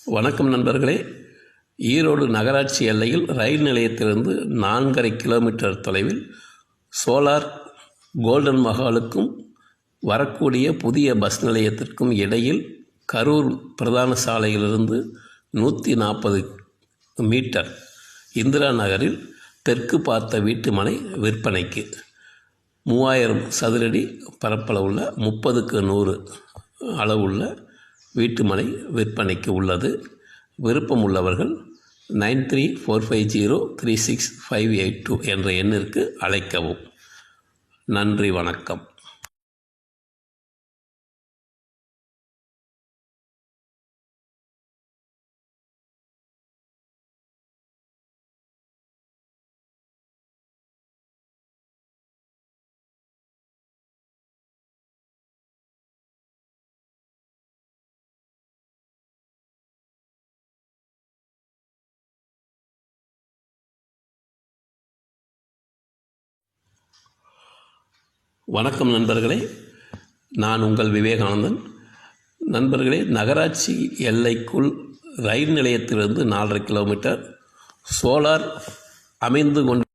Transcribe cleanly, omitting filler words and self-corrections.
வணக்கம் நண்பர்களே. ஈரோடு நகராட்சி எல்லையில் ரயில் நிலையத்திலிருந்து 4.5 கிலோமீட்டர் தொலைவில் சோலார் கோல்டன் மஹாலுக்கும் வரக்கூடிய புதிய பஸ் நிலையத்திற்கும் இடையில் கரூர் பிரதான சாலையிலிருந்து 140 மீட்டர் இந்திரா நகரில் தெற்கு பார்த்த வீட்டு மனை விற்பனைக்கு 3000 சதுரடி பரப்பளவுள்ள 30க்கு 100 அளவுள்ள வீட்டுமனை விற்பனைக்கு உள்ளது. விருப்பம் உள்ளவர்கள் 9345036582 என்ற எண்ணிற்கு அழைக்கவும். நன்றி, வணக்கம். வணக்கம் நண்பர்களே, நான் உங்கள் விவேகானந்தன். நண்பர்களே, நகராட்சி எல்லைக்குள் ரயில் நிலையத்திலிருந்து 4.5 கிலோமீட்டர் சோலார் அமைந்து கொண்டு